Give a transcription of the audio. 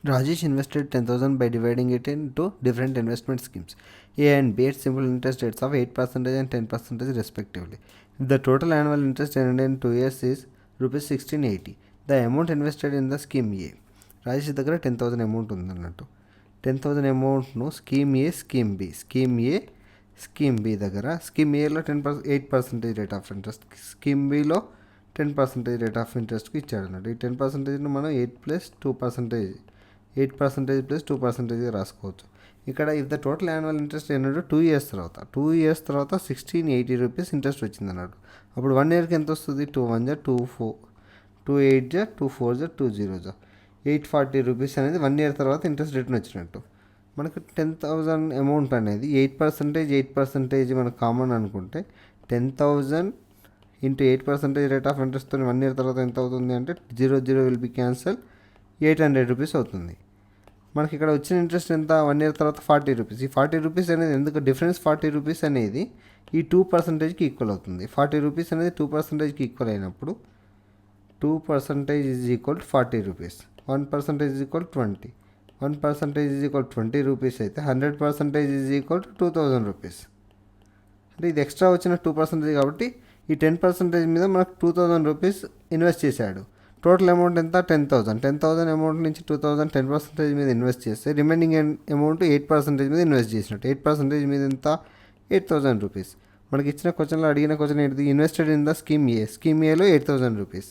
Rajesh invested 10,000 by dividing it into different investment schemes. A and B at simple interest rates of 8% and 10% respectively. If the total annual interest earned in 2 years is rupees 1680, the amount invested in the scheme A. Rajesh దగ్గర 10,000 amount ఉందన్నట్టు. 10,000 అమౌంట్ను scheme A, scheme B దగ్గర, scheme ఏలో 8% rate of interest, scheme బిలో 10% rate of ఇంట్రెస్ట్కి ఇచ్చాడు అన్నట్టు. ఈ 10%ను మనం 8% ప్లస్ 2% రాసుకోవచ్చు. ఇక్కడ if the total annual interest ఏంటంటే 2 years తర్వాత 1680 రూపీస్ ఇంట్రెస్ట్ వచ్చింది అన్నాడు. అప్పుడు 1 yearకి ఎంత వస్తుంది? 2 1 జా 2 4, 2 8 జా 2 4 జా 2 0 జా 840 రూపీస్ అనేది 1 year తర్వాత ఇంట్రెస్ట్ రిటర్న్ వచ్చినట్టు. మనకు 10,000 అమౌంట్ అనేది 8% మనకు కామన్ అనుకుంటే 10,000 ఇంటూ 8% రేట్ ఆఫ్ ఇంట్రెస్ట్తో 1 year తర్వాత ఎంత అవుతుంది అంటే 0 విల్ బి క్యాన్సల్, 800 రూపీస్ అవుతుంది. మనకి ఇక్కడ వచ్చిన ఇంట్రెస్ట్ ఎంత? 1 year తర్వాత 40 రూపీస్. ఈ 40 రూపీస్ అనేది ఎందుకు డిఫరెన్స్? 40 రూపీస్ అనేది ఈ 2%కి ఈక్వల్ అవుతుంది. 40 రూపీస్ అనేది 2%కి ఈక్వల్ అయినప్పుడు 2% is equal to 40 rupees, 1% is equal 20, 1% is equal 20 rupees అయితే 100% ఈజ్ ఈక్వల్ టు 2000 రూపీస్. అంటే ఇది ఎక్స్ట్రా వచ్చిన 2% కాబట్టి ఈ 10% మీద మనకు 2000 రూపీస్ ఇన్వెస్ట్ చేశాడు. టోటల్ అమౌంట్ ఎంత? 10,000 అమౌంట్ నుంచి 2000 10% మీద ఇన్వెస్ట్ చేస్తే రిమైనింగ్ అమౌంట్ 8% మీద ఇన్వెస్ట్ చేసినట్టు. 8% మీద ఎంత? 8,000 రూపీస్. మనకి ఇచ్చిన క్వశ్చన్లో అడిగిన క్వశ్చన్ ఏంటిది? ఇన్వెస్టెడ్ ఇన్ ద స్కీమ్ ఏలో 8,000 రూపీస్.